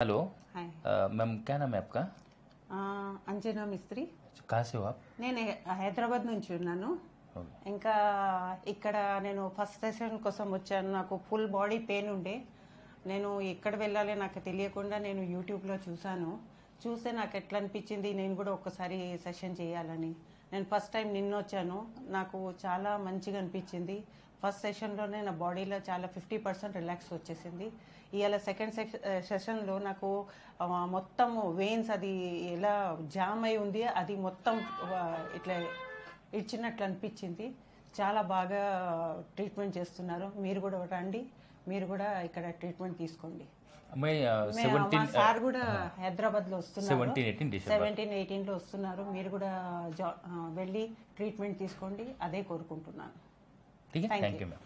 Hello. हाय। Ma'am क्या नाम है आपका? అంజనా మిస్త్రి. कहाँ से हो आप? నేను హైదరాబాద్ నుంచి ఉన్నాను. ఓకే. ఇంకా ఇక్కడ నేను ఫస్ట్ సెషన్ కోసం వచ్చాను. నాకు ఫుల్ బాడీ పెయిన్ ఉండే. నేను ఎక్కడ వెళ్ళాలి నాకు తెలియకుండా నేను యూట్యూబ్లో చూస్తే నాకు ఎట్లా అనిపించింది నేను కూడా ఒక్కసారి సెషన్ చేయాలని. నేను ఫస్ట్ టైం నిన్న వచ్చాను. నాకు చాలా మంచిగా అనిపించింది. ఫస్ట్ సెషన్లోనే నా బాడీలో చాలా 50% రిలాక్స్ వచ్చేసింది. ఇవాళ సెకండ్ సెషన్లో నాకు మొత్తం వెయిన్స్ అది ఎలా జామ్ అయి ఉంది అది మొత్తం ఇట్లా ఇచ్చినట్లు అనిపించింది. చాలా బాగా ట్రీట్మెంట్ చేస్తున్నారు. మీరు కూడా రండి, మీరు కూడా ఇక్కడ ట్రీట్మెంట్ తీసుకోండి. मैं మా సార్ కూడా హైదరాబాద్ లో వస్తున్నారు. 17-18 December. 17-18 లో వస్తున్నారు. మీరు కూడా వెళ్ళి ట్రీట్మెంట్ తీసుకోండి, అదే కోరుకుంటున్నాను. ठीक है, Thank thank you. You ma'am.